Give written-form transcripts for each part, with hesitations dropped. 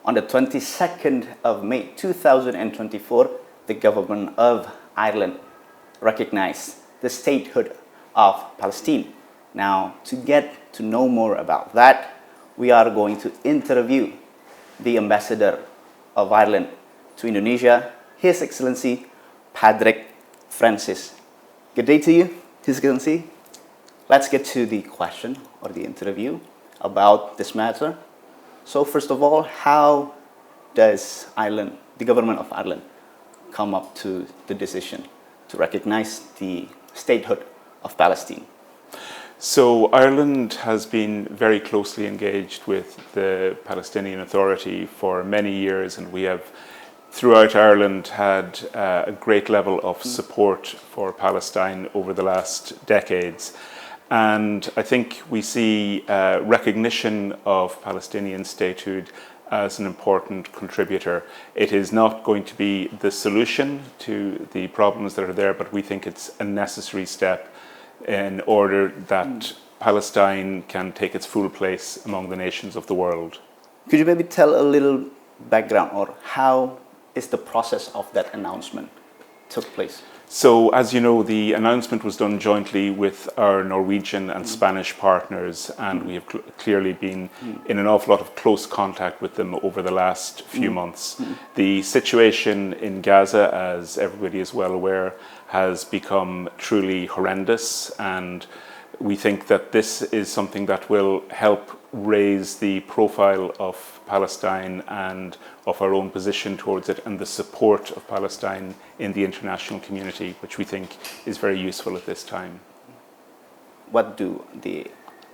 On the 22nd of May 2024, the government of Ireland recognized the statehood of Palestine. Now, to get to know more about that, we are going to interview the ambassador of Ireland to Indonesia, His Excellency Padraig Francis. Good day to you, His Excellency. Let's get to the question or the interview about this matter. So first of all, how does Ireland, the government of Ireland, come up to the decision to recognize the statehood of Palestine? So Ireland has been very closely engaged with the Palestinian Authority for many years, and we have throughout Ireland had a great level of support for Palestine over the last decades. And I think we see recognition of Palestinian statehood as an important contributor. It is not going to be the solution to the problems that are there, but we think it's a necessary step in order that Palestine can take its full place among the nations of the world. Could you maybe tell a little background, or how is the process of that announcement took place? So, as you know, the announcement was done jointly with our Norwegian and Spanish partners, and we have clearly been in an awful lot of close contact with them over the last few months. The situation in Gaza, as everybody is well aware, has become truly horrendous, and we think that this is something that will help raise the profile of Palestine and of our own position towards it, and the support of Palestine in the international community, which we think is very useful at this time. What do the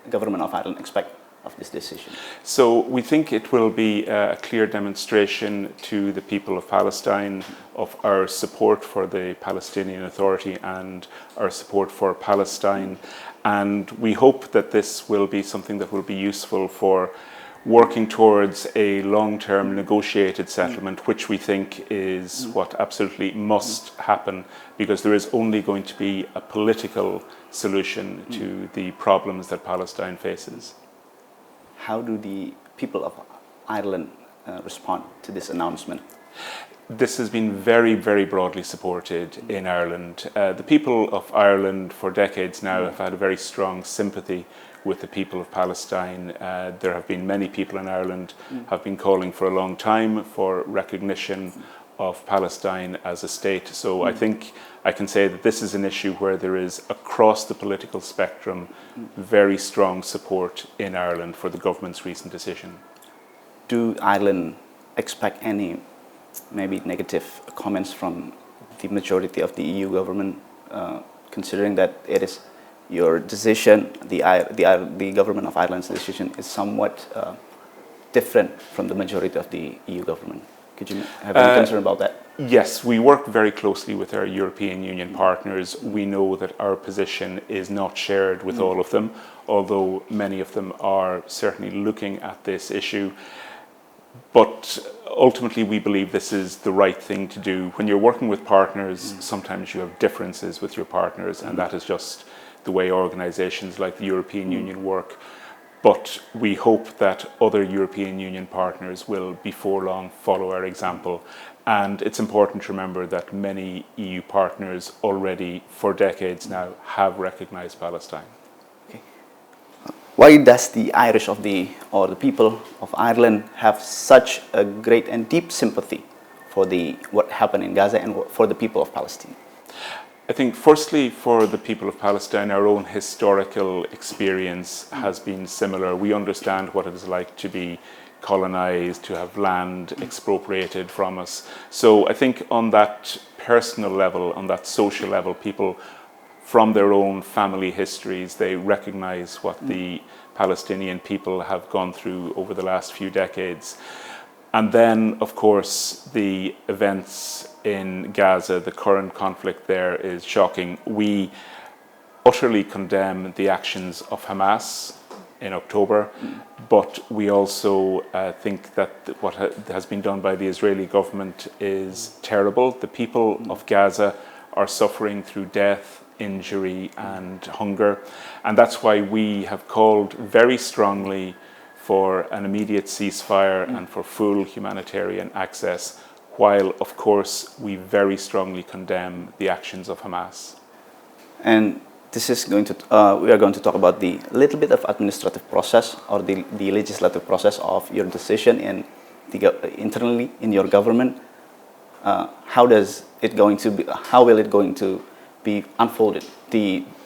government of Ireland expect of this decision? So we think it will be a clear demonstration to the people of Palestine of our support for the Palestinian Authority and our support for Palestine. And we hope that this will be something that will be useful for working towards a long-term negotiated settlement, which we think is what absolutely must happen, because there is only going to be a political solution to the problems that Palestine faces. How do the people of Ireland respond to this announcement? This has been very, very broadly supported in Ireland. The people of Ireland for decades now have had a very strong sympathy with the people of Palestine. There have been many people in Ireland have been calling for a long time for recognition of Palestine as a state. So I think I can say that this is an issue where there is, across the political spectrum, very strong support in Ireland for the government's recent decision. Do Ireland expect any maybe negative comments from the majority of the EU government, considering that it is your decision, the government of Ireland's decision is somewhat different from the majority of the EU government? Could you have any concern about that? Yes, we work very closely with our European Union partners. We know that our position is not shared with all of them, although many of them are certainly looking at this issue. But ultimately, we believe this is the right thing to do. When you're working with partners, sometimes you have differences with your partners, and that is just the way organizations like the European Union work. But we hope that other European Union partners will, before long, follow our example. And it's important to remember that many EU partners already, for decades now, have recognized Palestine. Okay. Why does the Irish or the people of Ireland have such a great and deep sympathy for what happened in Gaza and for the people of Palestine? I think firstly, for the people of Palestine, our own historical experience has been similar. We understand what it is like to be colonized, to have land expropriated from us. So I think on that personal level, on that social level, people from their own family histories, they recognize what the Palestinian people have gone through over the last few decades. And then, of course, the events in Gaza, the current conflict there is shocking. We utterly condemn the actions of Hamas in October, but we also think that what has been done by the Israeli government is terrible. The people of Gaza are suffering through death, injury and hunger, and that's why we have called very strongly for an immediate ceasefire and for full humanitarian access, while, of course, we very strongly condemn the actions of Hamas. And this is going to, we are going to talk about the little bit of administrative process or the legislative process of your decision in internally in your government. How does it going to be? How will it going to be unfolded?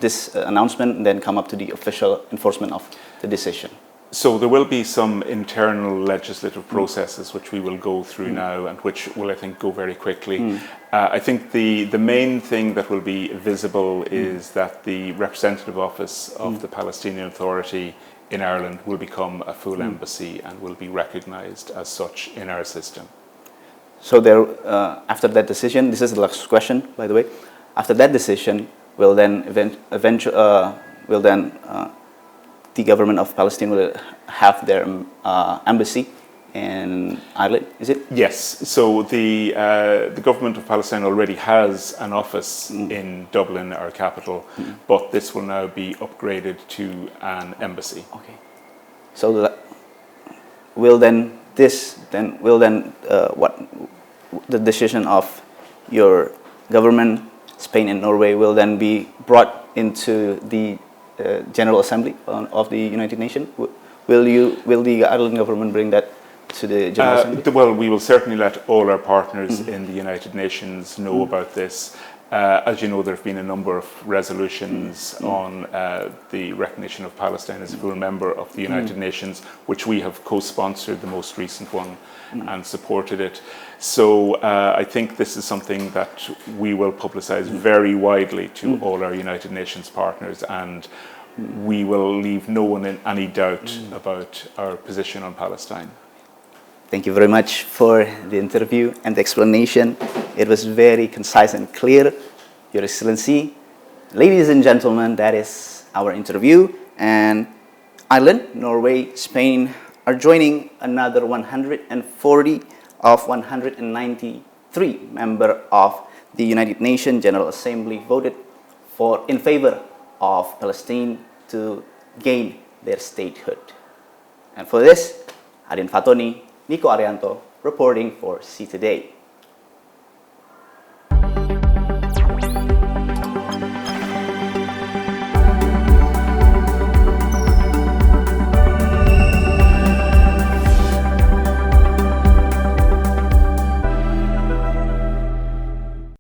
This announcement and then come up to the official enforcement of the decision. So there will be some internal legislative processes which we will go through now and which will, I think, go very quickly. I think the main thing that will be visible is that the representative office of the Palestinian Authority in Ireland will become a full embassy and will be recognised as such in our system. So there, after that decision, this is the last question, by the way. After that decision, will then the government of Palestine will have their embassy in Ireland, is it? Yes. So the government of Palestine already has an office in Dublin, our capital, but this will now be upgraded to an embassy. Okay. So will then what the decision of your government, Spain and Norway, will then be brought into the General Assembly of the United Nations? Will the Ireland government bring that to the General Assembly? Well, we will certainly let all our partners in the United Nations know about this. As you know, there have been a number of resolutions on the recognition of Palestine as a full member of the United Nations, which we have co-sponsored, the most recent one, and supported it. So I think this is something that we will publicise very widely to all our United Nations partners, and we will leave no one in any doubt about our position on Palestine. Thank you very much for the interview and the explanation. It was very concise and clear, Your Excellency. Ladies and gentlemen, that is our interview. And Ireland, Norway, Spain are joining another 140 of 193 members of the United Nations General Assembly voted in favor of Palestine to gain their statehood. And for this, Addin Fathoni, Nico Aryanto reporting for Sea Today.